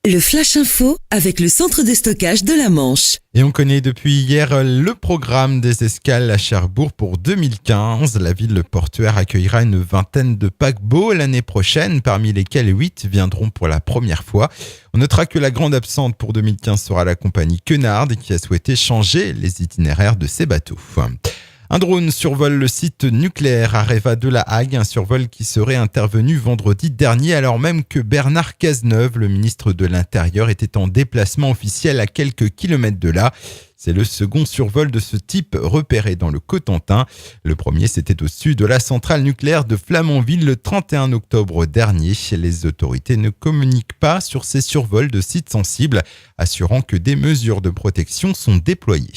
Le Flash Info avec le centre de stockage de la Manche. Et on connaît depuis hier le programme des escales à Cherbourg pour 2015. La ville portuaire accueillera une vingtaine de paquebots l'année prochaine, parmi lesquels 8 viendront pour la première fois. On notera que la grande absente pour 2015 sera la compagnie Quenard qui a souhaité changer les itinéraires de ses bateaux. Un drone survole le site nucléaire Areva de La Hague, un survol qui serait intervenu vendredi dernier alors même que Bernard Cazeneuve, le ministre de l'Intérieur, était en déplacement officiel à quelques kilomètres de là. C'est le second survol de ce type repéré dans le Cotentin. Le premier, c'était au-dessus de la centrale nucléaire de Flamanville le 31 octobre dernier. Les autorités ne communiquent pas sur ces survols de sites sensibles, assurant que des mesures de protection sont déployées.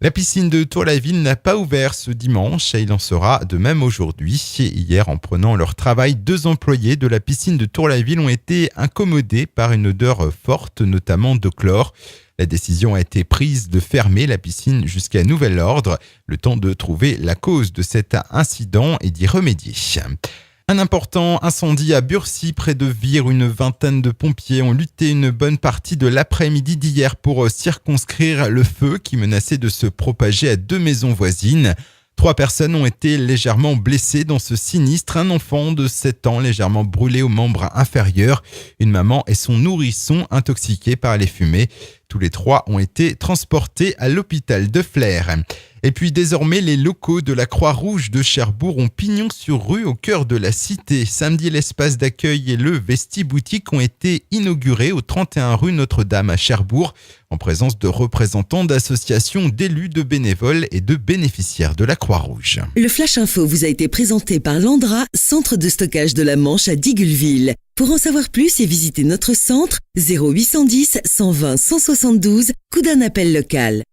La piscine de Tour-la-Ville n'a pas ouvert ce dimanche et il en sera de même aujourd'hui. Hier, en prenant leur travail, 2 employés de la piscine de Tour-la-Ville ont été incommodés par une odeur forte, notamment de chlore. La décision a été prise de fermer la piscine jusqu'à nouvel ordre, le temps de trouver la cause de cet incident et d'y remédier. Un important incendie à Burcy, près de Vire. Une vingtaine de pompiers ont lutté une bonne partie de l'après-midi d'hier pour circonscrire le feu qui menaçait de se propager à 2 maisons voisines. 3 personnes ont été légèrement blessées dans ce sinistre. Un enfant de 7 ans légèrement brûlé aux membres inférieurs. Une maman et son nourrisson intoxiqués par les fumées. Tous les 3 ont été transportés à l'hôpital de Flers. Et puis désormais, les locaux de la Croix-Rouge de Cherbourg ont pignon sur rue au cœur de la cité. Samedi, l'espace d'accueil et le Vesti-Boutique ont été inaugurés au 31 rue Notre-Dame à Cherbourg, en présence de représentants d'associations, d'élus, de bénévoles et de bénéficiaires de la Croix-Rouge. Le Flash Info vous a été présenté par Landra, centre de stockage de la Manche à Digoulville. Pour en savoir plus et visiter notre centre, 0810 120 172, coup d'un appel local.